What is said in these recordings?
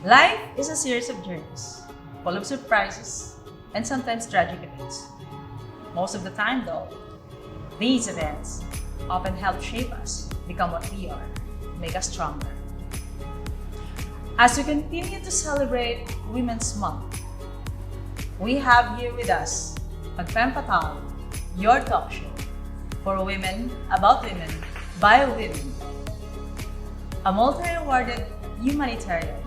Life is a series of journeys, full of surprises and sometimes tragic events. Most of the time, though, these events often help shape us, become what we are, make us stronger. As we continue to celebrate Women's Month, we have here with us on Femme Fatale, your talk show for women, about women, by women. A multi-awarded humanitarian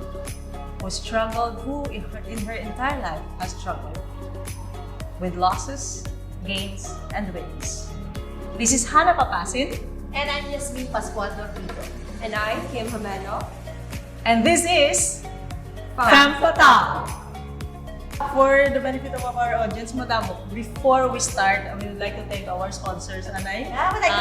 who in her entire life has struggled with losses, gains, and wins. This is Hannah Papasin. And I'm Yasmin Pascual Dormido. And I'm Kim Jamelo. And this is Femme Fatale. For the benefit of our audience, Madam, before we start, I would like to thank our sponsors, Anay. I would like to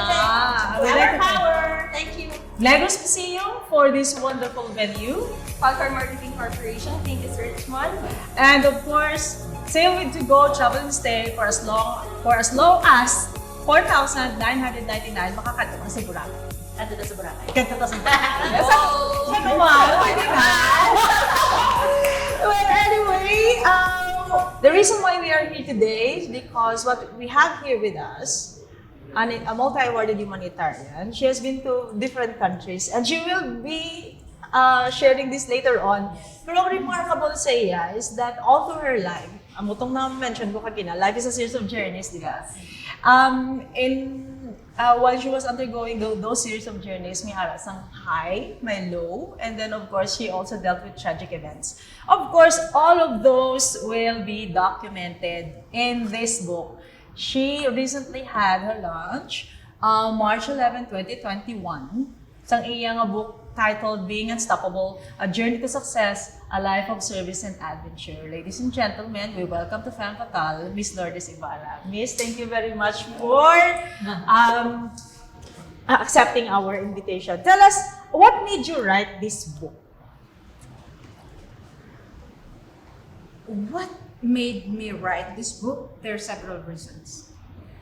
thank Power. Thank you. Negros Museum for this wonderful venue. Falcor Marketing Corporation, thank you, Sir Richmond. And of course, Sail with to Go Travel and Stay for as low as 4,999 makakanta ka sa Boracay. Ando na sa Boracay. Kanta ka sa Boracay. Sa naman, pwede na. Well, anyway, the reason why we are here today is because what we have here with us, a multi-awarded humanitarian. She has been to different countries and she will be sharing this later on. Pero ang remarkable sa iya is that all through her life, ang utong na-mention ko kanina, life is a series of journeys, di ba? While she was undergoing those series of journeys, may aras ang high, may low, and then of course, she also dealt with tragic events. Of course, all of those will be documented in this book. She recently had her launch March 11, 2021. Sang iyang book titled Being Unstoppable, A Journey to Success, A Life of Service and Adventure. Ladies and gentlemen, we welcome to Femme Fatale, Miss Lourdes Ibarra. Miss, thank you very much for accepting our invitation. Tell us, what made you write this book? What made me write this book? There are several reasons.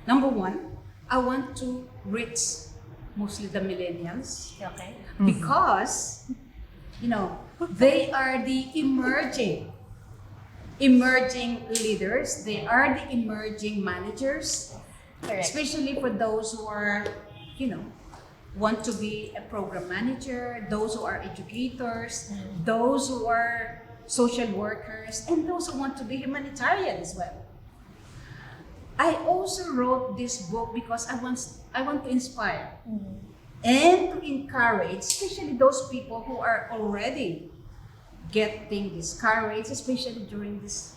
Number one, I want to reach mostly the millennials. Okay. Because, they are the emerging leaders. They are the emerging managers. Correct. Especially for those who are, want to be a program manager, those who are educators, those who are social workers, and those who want to be humanitarian as well. I also wrote this book because I want to inspire and to encourage, especially those people who are already getting discouraged, especially during this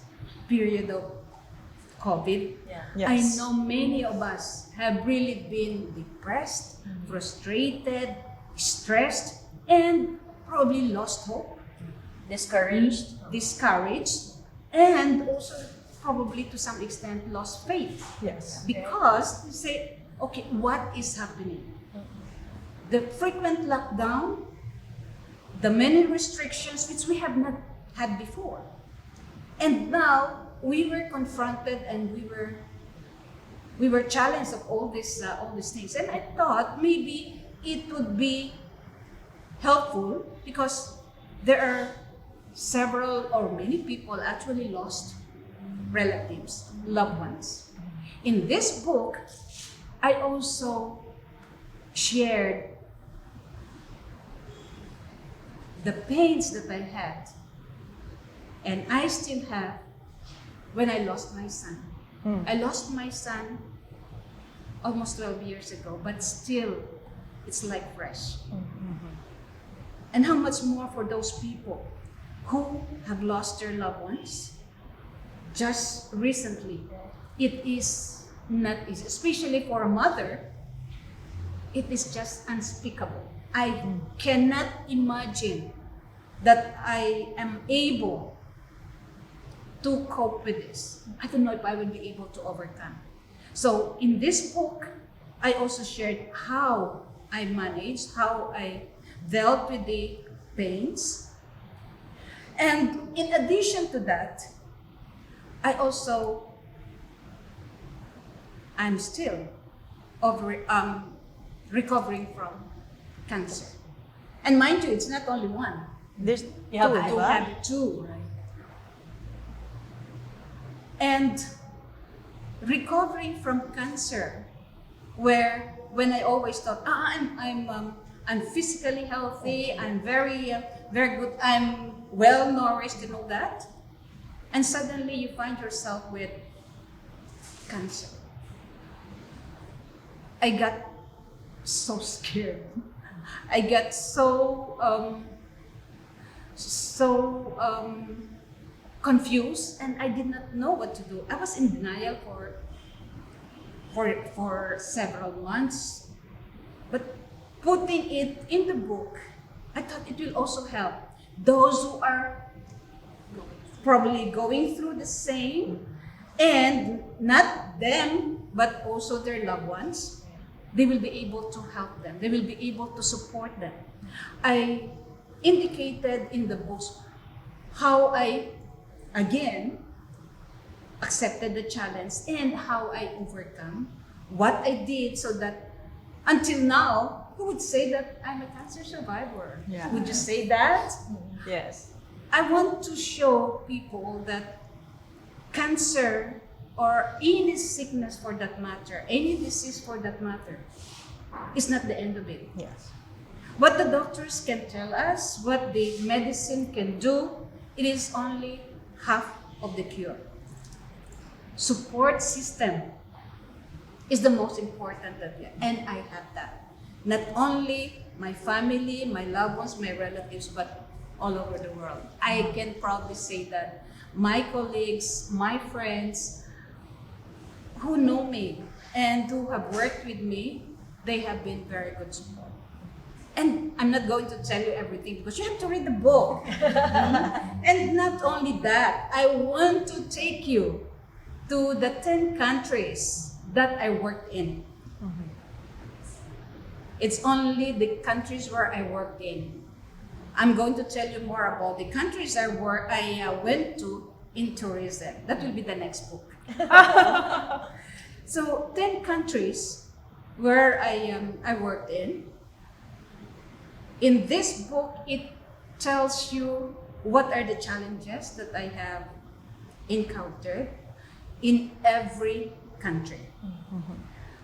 period of COVID. Yeah. Yes. I know many of us have really been depressed, frustrated, stressed, and probably lost hope, Discouraged. discouraged, and also probably to some extent lost faith. Yes. Because you say, okay, what is happening? The frequent lockdown, the many restrictions which we have not had before. And now we were confronted and we were challenged of all these things. And I thought maybe it would be helpful because there are several or many people actually lost relatives, loved ones. In this book, I also shared the pains that I had and I still have when I lost my son. I lost my son almost 12 years ago, but still it's like fresh. And how much more for those people who have lost their loved ones just recently. It is not easy, especially for a mother. It is just unspeakable. I cannot imagine that I am able to cope with this. I don't know if I will be able to overcome. So in this book, I also shared how I managed, how I dealt with the pains. And in addition to that, I'm still recovering from cancer. And mind you, it's not only one. There's You have two, two. di I ba? had two, right? And recovering from cancer, where when I always thought, I'm physically healthy, I'm very good, I'm well nourished and all that, and suddenly you find yourself with cancer. I got so scared. I got so confused, and I did not know what to do. I was in denial for several months, but putting it in the book, I thought it will also help those who are probably going through the same, and not them, but also their loved ones. They will be able to help them. They will be able to support them. I indicated in the books how I, again, accepted the challenge and how I overcome, what I did, so that until now, who would say that I'm a cancer survivor? Yeah. Would you say that? Yes. I want to show people that cancer, or any sickness for that matter, any disease for that matter, is not the end of it. Yes. What the doctors can tell us, what the medicine can do, it is only half of the cure. Support system is the most important that and I have that. Not only my family, my loved ones, my relatives, but all over the world. I can proudly say that my colleagues, my friends who know me and who have worked with me, they have been very good support. And I'm not going to tell you everything because you have to read the book. And not only that, I want to take you to the 10 countries that I worked in. It's only the countries where I worked in. I'm going to tell you more about the countries I went to in tourism. That will be the next book. So 10 countries where I worked in. In this book, it tells you what are the challenges that I have encountered in every country.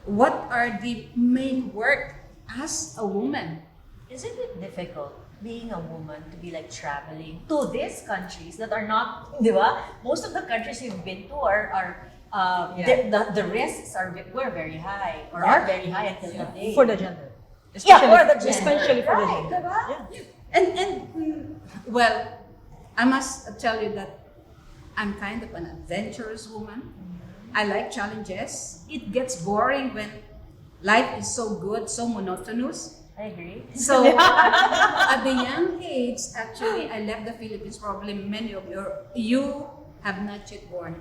What are the main work as a woman? Isn't it difficult being a woman to be like traveling to these countries that are not, di ba? Most of the countries you've been to are the risks were very high or are very high until today. For the gender. Yeah, for the gender. Especially for the Right, gender. diba? Yeah. And well, I must tell you that I'm kind of an adventurous woman. I like challenges. It gets boring when life is so good, so monotonous. I agree. So at the young age, actually, I left the Philippines. Probably many of you have not yet born.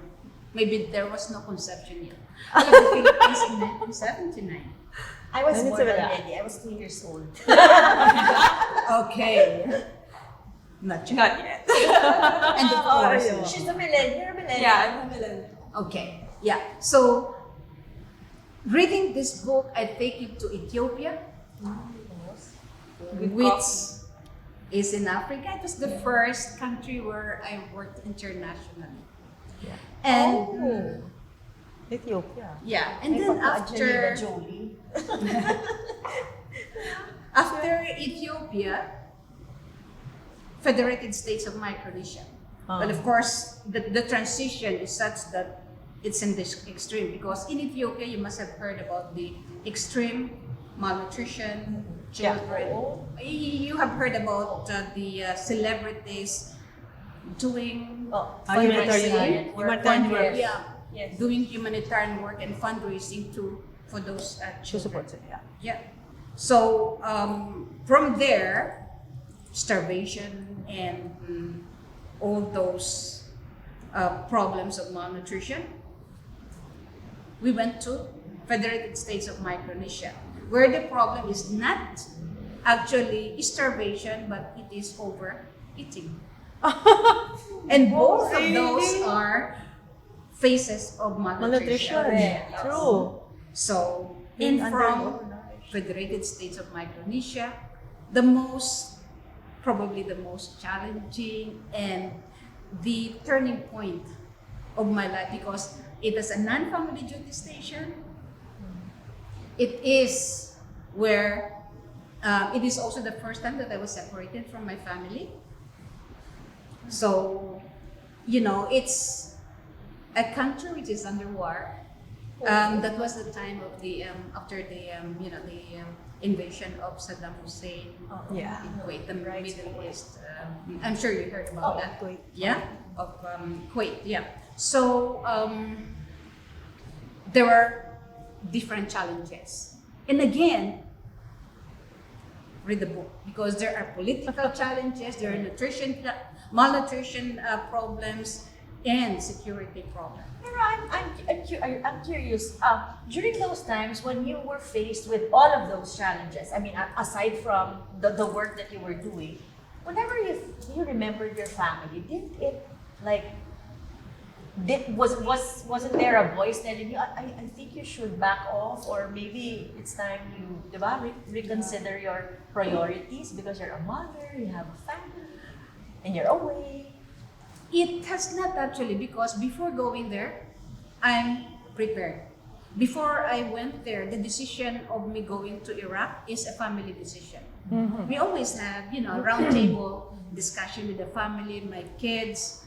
Maybe there was no conception yet. I left the Philippines in 1979. I was born 1979. already. I was 2 years old. Okay. Not yet. Not yet. And of course, yeah. She's a millennial. You're a millennial. Yeah, I'm a millennial. okay. Yeah. So, reading this book, I take you to Ethiopia, which is in Africa. It was the first country where I worked internationally. Yeah. And Ethiopia. yeah, and May then pagka-Angelina Jolie. after Ethiopia, Federated States of Micronesia. But of course, the transition is such that it's in this extreme, because in Ethiopia, you must have heard about the extreme malnutrition, children. You have heard about the celebrities doing Humanitarian work. yeah, Yes. doing humanitarian work and fundraising for those To children. support it, yeah. Yeah. So from there, starvation and all those problems of malnutrition, we went to Federated States of Micronesia, where the problem is not actually starvation, but it is overeating. And both of those are phases of malnutrition. Malnutrition. Yes. True. So, Being from undernourished. Federated States of Micronesia, the most probably the most challenging and the turning point of my life, because it is a non-family duty station. It is where it is also the first time that I was separated from my family. So, it's a country which is under war. That was the time of the after the invasion of Saddam Hussein Yeah. in Kuwait, the Middle East. I'm sure you heard about that. Kuwait. Yeah, of Kuwait. Yeah. So there were different challenges, and again, read the book, because there are political challenges, there are malnutrition problems, and security problems. Pero I'm curious. During those times when you were faced with all of those challenges, I mean, aside from the work that you were doing, whenever you remembered your family, did it like wasn't there a voice telling you, I think you should back off, or maybe it's time you, diba, reconsider your priorities because you're a mother, you have a family, and you're away? It has not actually, because before going there, I'm prepared. Before I went there, the decision of me going to Iraq is a family decision. We always have, round table discussion with the family, my kids,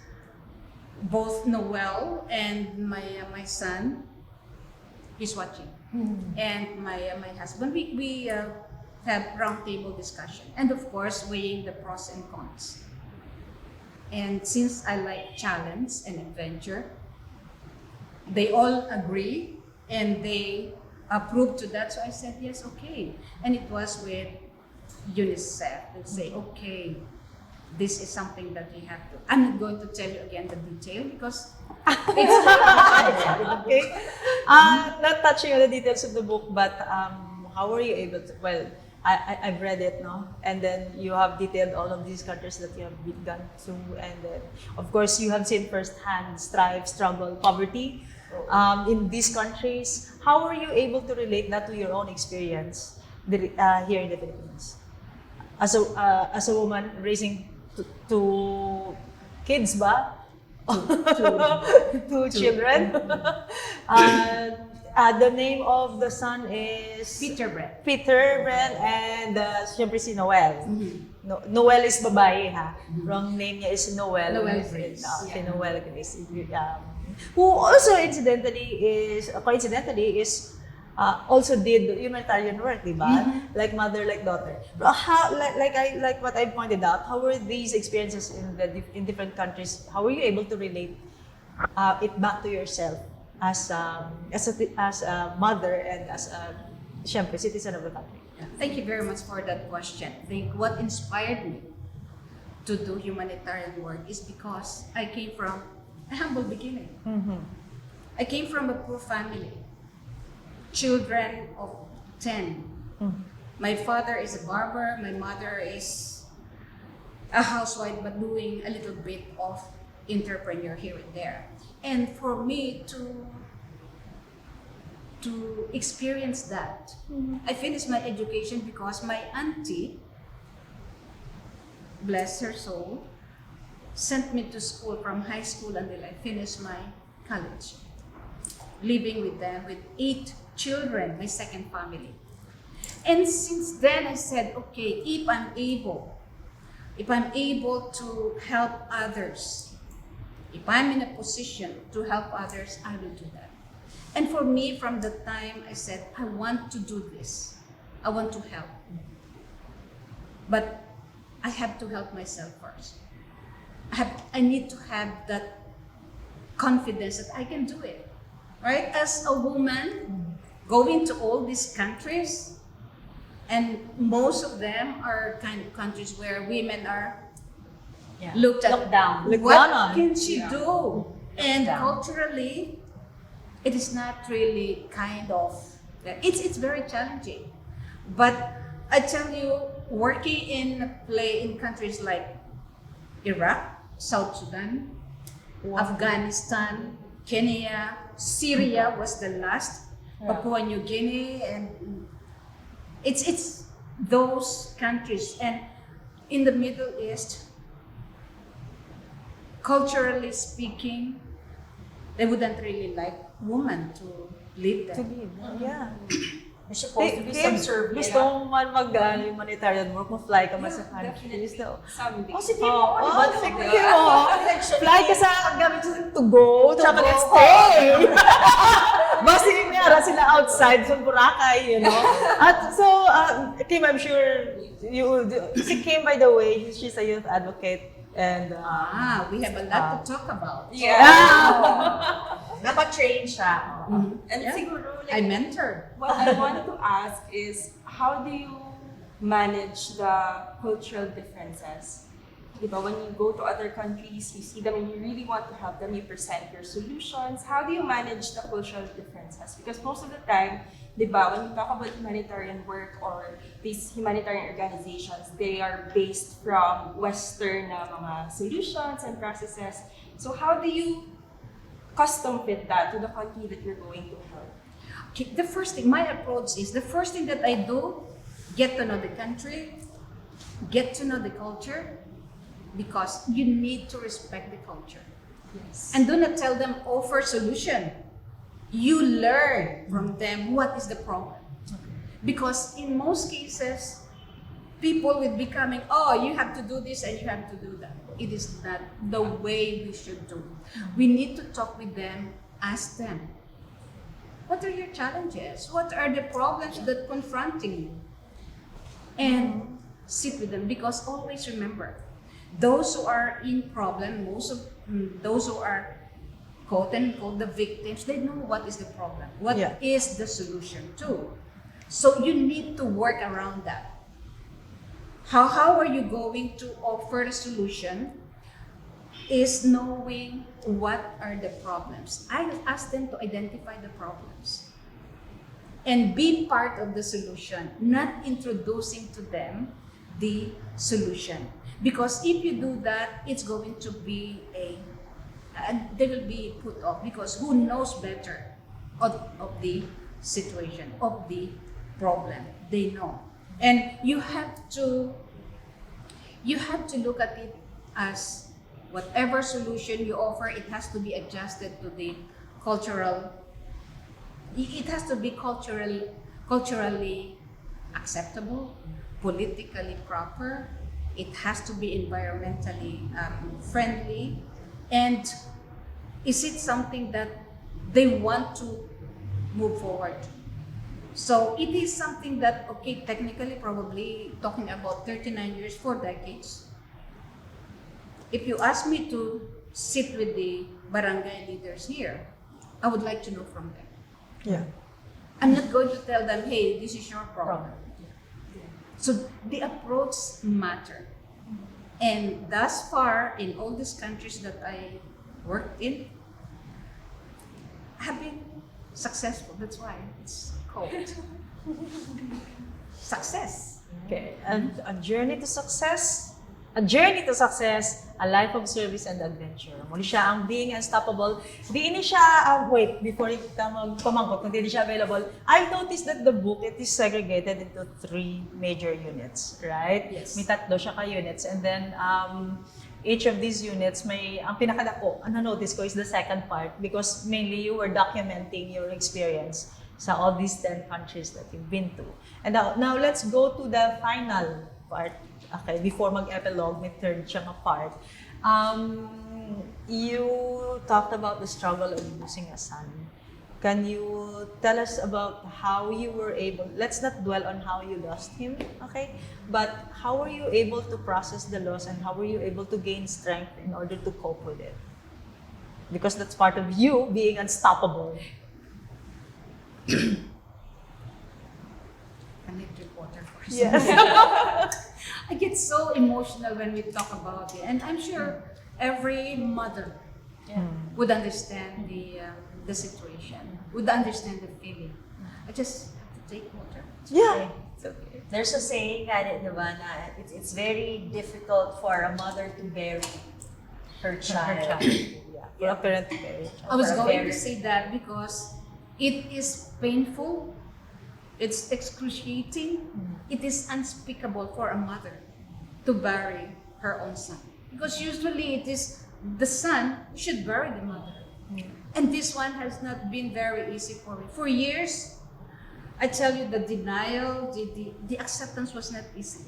both Noel and my son is watching, and my husband. We have round table discussion, and of course weighing the pros and cons. And since I like challenge and adventure, they all agree and they approved to that. So I said yes, okay. And it was with UNICEF. They say, okay, this is something that we have to. I'm not going to tell you again the detail because it's Okay. Not touching on the details of the book, but how were you able to? Well, I've read it, no? And then you have detailed all of these countries that you have gone to, and then of course you have seen firsthand strife, struggle, poverty in these countries. How were you able to relate that to your own experience here in the Philippines? As a woman raising two kids, ba? Two children. The name of the son is Peter Brett. Peter Brett, and siyempre si Noel. Noel is babae, ha? Wrong name niya is Noel. Noel Si Grace. Noel Grace. Who also coincidentally is also did humanitarian work, di ba? Like mother, like daughter. But how, like what I pointed out, how were these experiences in different countries? How were you able to relate it back to yourself as a mother and as a siyempre, citizen of the country? Thank you very much for that question. I think what inspired me to do humanitarian work is because I came from a humble beginning. I came from a poor family, children of 10. My father is a barber, my mother is a housewife but doing a little bit of entrepreneur here and there. And for me to experience that, I finished my education because my auntie, bless her soul, sent me to school from high school until I finished my college, living with them with 8 children, my second family. And since then I said, okay, if I'm able to help others, if I'm in a position to help others, I will do that. And for me, from the time I said, I want to do this, I want to help. But I have to help myself first. I need to have that confidence that I can do it, right? As a woman, going to all these countries, and most of them are kind of countries where women are looked down. Looked What down on. can she do? And down. culturally, it is not really kind of, it's very challenging. But I tell you, working in countries like Iraq, South Sudan, Afghanistan, Kenya, Syria was the last, Papua New Guinea, and it's those countries. And in the Middle East, culturally speaking, they wouldn't really like women to lead To them. lead. Yeah. You're supposed to be Kim, subservient. gusto mo man humanitarian work, ma-fly ka man sa countries. No? Someday. Oh, si Timo, di ba? sige mo. Fly ka sa gamit sa to go, tsaka let's stay. Basta yung mayara sila outside sa Boracay, you know. At so, Kim, I'm sure you will do. Si Kim, by the way, she's a youth advocate. And We have a lot to talk about. Napatrain siya. And Yeah. siguro, I like, mentored. what I want to ask is, how do you manage the cultural differences? Diba, when you go to other countries, you see them and you really want to help them, you present your solutions. How do you manage the cultural differences? Because most of the time, diba, when you talk about humanitarian work or these humanitarian organizations, they are based from Western na mga solutions and processes. So how do you custom fit that to the country that you're going to help? Okay, the first thing, my approach is, the first thing that I do, get to know the country, get to know the culture, because you need to respect the culture. Yes. And do not tell them offer solution. You learn from them what is the problem. Because in most cases, people with becoming, you have to do this and you have to do that. It is not the way we should do. We need to talk with them, ask them, what are your challenges? What are the problems that confronting you? And sit with them, because always remember, those who are in problem, those who are quote unquote the victims, they know what is the problem, what is the solution too. So you need to work around that. How are you going to offer a solution is knowing what are the problems. I ask them to identify the problems and be part of the solution, not introducing to them the solution. Because if you do that, it's going to be they will be put off, because who knows better of the situation, of the problem, they know. And you have to look at it as whatever solution you offer, it has to be adjusted to the cultural, it has to be culturally acceptable, politically proper, it has to be environmentally friendly, and is it something that they want to move forward? So it is something that, okay, technically probably talking about 39 years, 4 decades. If you ask me to sit with the barangay leaders here, I would like to know from them. yeah. I'm not going to tell them, hey, this is your problem. So the approach matter. And thus far, in all these countries that I worked in, have been successful. That's why it's called success. Okay, and a journey to success. A journey to success, a life of service and adventure. Muli siya ang being unstoppable. Di ini siya, wait, before kita magpamangkot, kung di siya available, I noticed that the book, it is segregated into 3 major units, right? Yes. May 3 siya ka-units. And then, each of these units, ang pinakadako, ang na-notice ko is the second part, because mainly you were documenting your experience sa all these 10 countries that you've been to. And now let's go to the final part. Okay, before mag-epilogue, may third siyang part. You talked about the struggle of losing a son. Can you tell us about how you were able, let's not dwell on how you lost him, okay? But how were you able to process the loss, and how were you able to gain strength in order to cope with it? Because that's part of you being unstoppable. I need to water first. Yes. I get so emotional when we talk about it, and I'm sure every mother would understand the situation, would understand the feeling. I just have to take water. Yeah. It's okay. There's a saying that it's very difficult for a mother to bury her child. Yeah. For a parent to carry. I was For a going to parent. say that because it is painful, it's excruciating, it is unspeakable for a mother to bury her own son. Because usually it is the son who should bury the mother. And this one has not been very easy for me. For years, I tell you, the denial, the acceptance was not easy.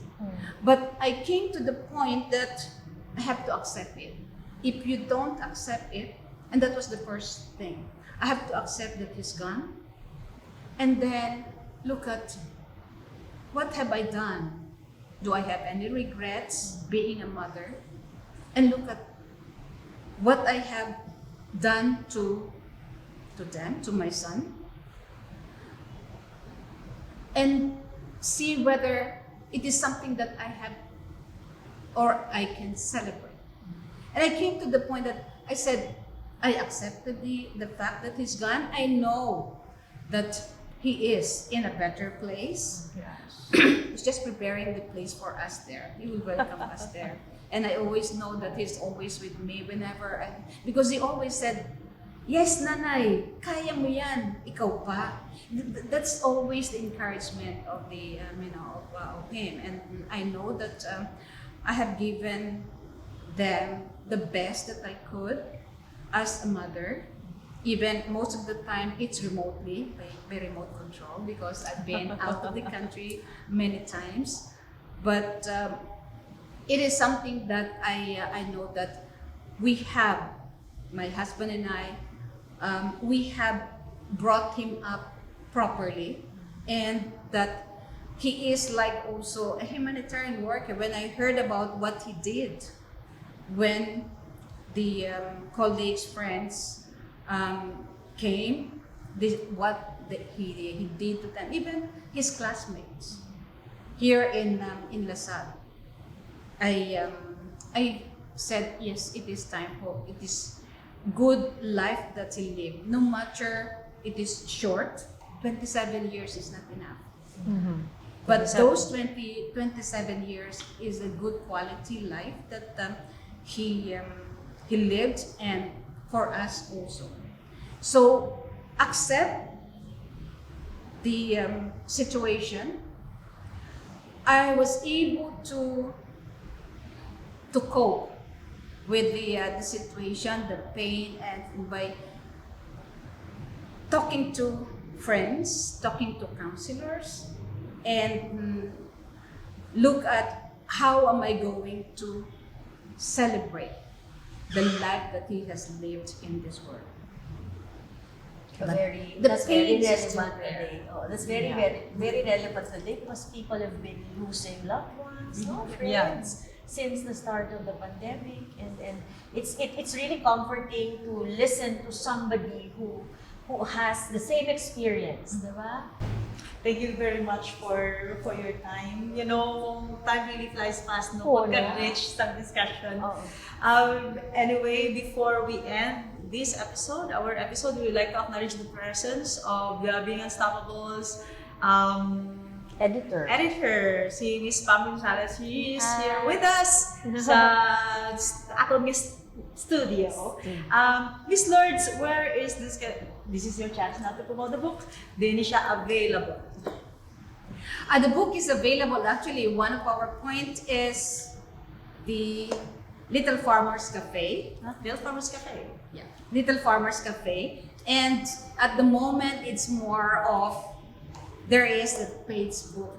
But I came to the point that I have to accept it. If you don't accept it, and that was the first thing, I have to accept that he's gone. And then look at, what have I done? Do I have any regrets being a mother? And look at what I have done to them, to my son. And see whether it is something that I have or I can celebrate. And I came to the point that I said, I accepted the fact that he's gone. I know that he is in a better place. He's just preparing the place for us there. He will welcome us there. And I always know that he's always with me whenever because he always said, yes, nanay, kaya mo yan, ikaw pa. That's always the encouragement of the, of him. And I know that I have given them the best that I could as a mother. Even most of the time, it's remotely, by remote control, because I've been out of the country many times. But it is something that I know that we have, my husband and I, we have brought him up properly, and that he is like also a humanitarian worker. When I heard about what he did, when the colleagues, friends came, he did to them, even his classmates here in LaSalle. I said, yes, it is time for, it is good life that he lived. No matter it is short, 27 years is not enough. But those 27 years is a good quality life that he lived, and for us also. So accept the situation. I was able to cope with the situation, the pain, and by talking to friends, talking to counselors, and look at how am I going to celebrate the life that he has lived in this world. That's very pain is relevant today. Oh, that's very relevant today because people have been losing loved ones, friends, since the start of the pandemic, and it's really comforting to listen to somebody who has the same experience, diba? Thank you very much for your time. You know, time really flies fast, no? Oo, Pagka-rich sa discussion. Oo. Anyway, before we end this episode, our episode, we would like to acknowledge the presence of the Being Unstoppables editor, si Miss Femme. She is here with us sa atong studio. Miss Lourdes, where is this? This is your chance now to promote the book. Then is siya available. The book is available. Actually, one of our points is the Little Farmers Cafe. Little Farmers Cafe. Yeah, Little Farmers Cafe. And at the moment, it's more of, there is the page book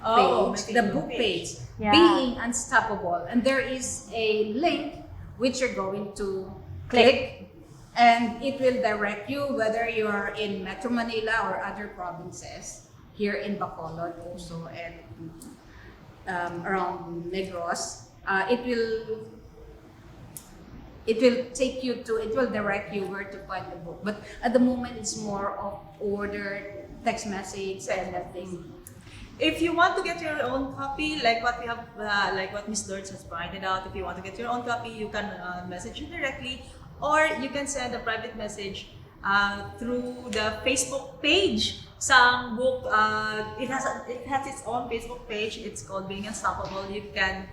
page, the book page, Yeah. Being Unstoppable. And there is a link which you're going to click, and it will direct you whether you're in Metro Manila or other provinces, here in Bacolod also, and around Negros. It will take you to, it will direct you where to find the book. But at the moment, it's more of order, text message, and that thing. If you want to get your own copy, like what we have, like what Miss Lourdes has pointed out, if you want to get your own copy, you can message me directly, or you can send a private message through the Facebook page. Sang book, it has its own Facebook page. It's called Being Unstoppable. You can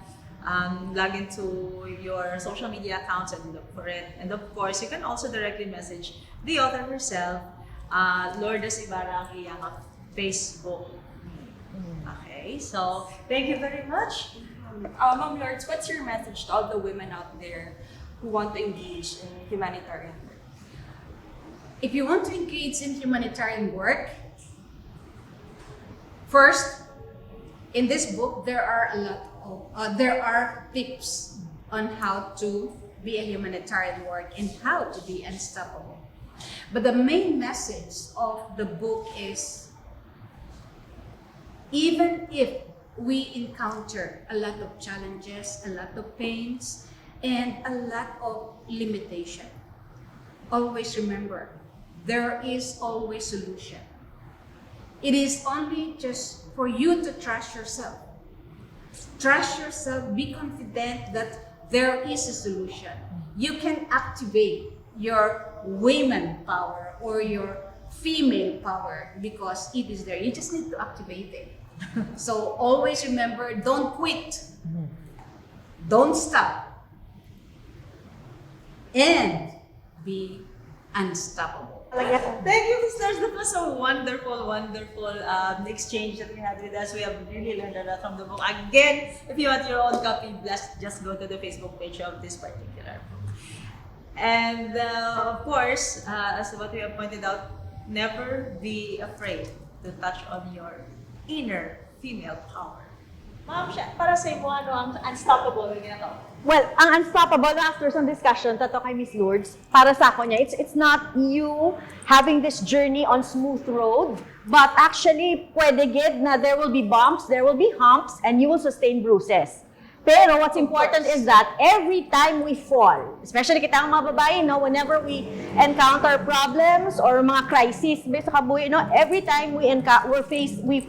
log into your social media accounts and look for it. And of course, you can also directly message the author herself, Lourdes Ibarra, ang iyang Facebook. Okay. Okay, so thank you very much. Ma'am Lourdes, what's your message to all the women out there who want to engage in humanitarian work? If you want to engage in humanitarian work, first, in this book, there are a lot of there are tips on how to be a humanitarian work and how to be unstoppable. But the main message of the book is, even if we encounter a lot of challenges, a lot of pains, and a lot of limitation, always remember, there is always solution. It is only just for you to trust yourself. Trust yourself, be confident that there is a solution. You can activate your women power or your female power because it is there. You just need to activate it. So always remember, don't quit. Don't stop. And be unstoppable. Thank you, listeners. That was a wonderful, wonderful exchange that we had with us. We have really learned a lot from the book. Again, if you want your own copy, just go to the Facebook page of this particular book. And of course, as what we have pointed out, never be afraid to touch on your inner female power. Ma'am, para sa mo, ano ang unstoppable na ginagawa? Well, ang unstoppable after some discussion, tato kay Miss Lourdes, para sa ako niya, it's not you having this journey on smooth road, but actually, pwede gid na there will be bumps, there will be humps, and you will sustain bruises. Pero what's important is that every time we fall, especially kita ang mga babae, no, whenever we encounter problems or mga crises sa kabuhi, no, every time we're faced with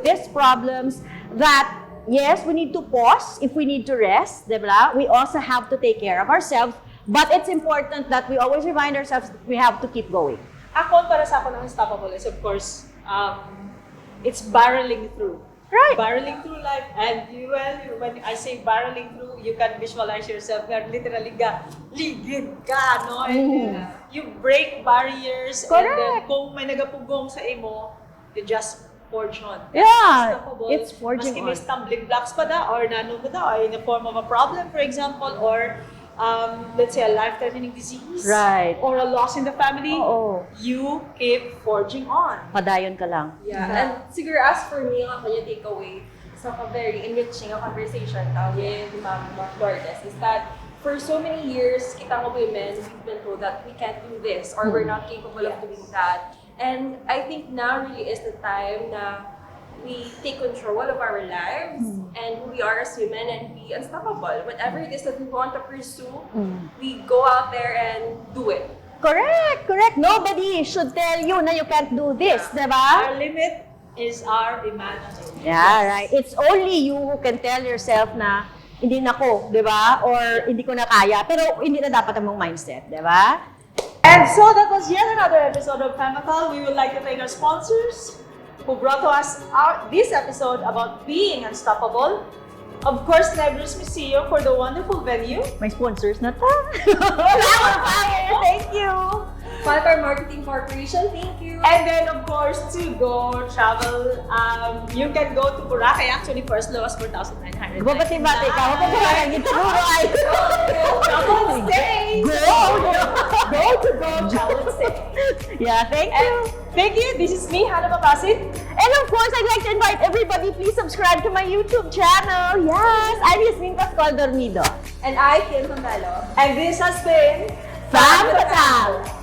these problems, that yes, we need to pause if we need to rest, diba? We also have to take care of ourselves, but it's important that we always remind ourselves that we have to keep going. Ako, para sa ako, ng unstoppable is, of course, it's barreling through. Right. Barreling through life, and when I say barreling through, you can visualize yourself na literally ligid ka, no? And you break barriers. Correct. And then kung may nagapugong sa imo, you just forge on. Yeah, Unstoppable. it's forging Maski on. may stumbling blocks pa da, or nano pa da, or in the form of a problem, for example, or let's say a life-threatening disease, Right. or a loss in the family, Oo. you keep forging on. Padayon ka lang. Yeah, and siguro as for me, ang kanya takeaway sa very enriching a conversation with Ma'am Lourdes is that for so many years, kitang women, we've been told that we can't do this or we're not capable of doing that. And I think now really is the time na we take control of our lives and who we are as women and be unstoppable. Whatever it is that we want to pursue, we go out there and do it. Correct, correct. Nobody should tell you na you can't do this, diba? Our limit is our imagination. Yeah, right. It's only you who can tell yourself na hindi na ko, diba? Or hindi ko na kaya. Pero hindi na dapat ang mong mindset, diba? And so that was yet another episode of Fatale. We would like to thank our sponsors who brought to us this episode about being unstoppable. Of course, Libraries Museum for the wonderful venue. May sponsors na ta. Flower Fire, thank you. Fatale Marketing Corporation, thank you. And then, of course, to go travel, you can go to Boracay actually for as low as 4,900. Babati-bati ka. Huwag ka lang ituro ay. Travel and stay! Go, travel and stay. Yeah, thank you. Thank you. This is me, Hannah Papasin. And of course, I'd like to invite everybody, please subscribe to my YouTube channel. Yes, I'm Yasmin Pascual Dormido. And I, Kim Jamelo. And this has been Fatale.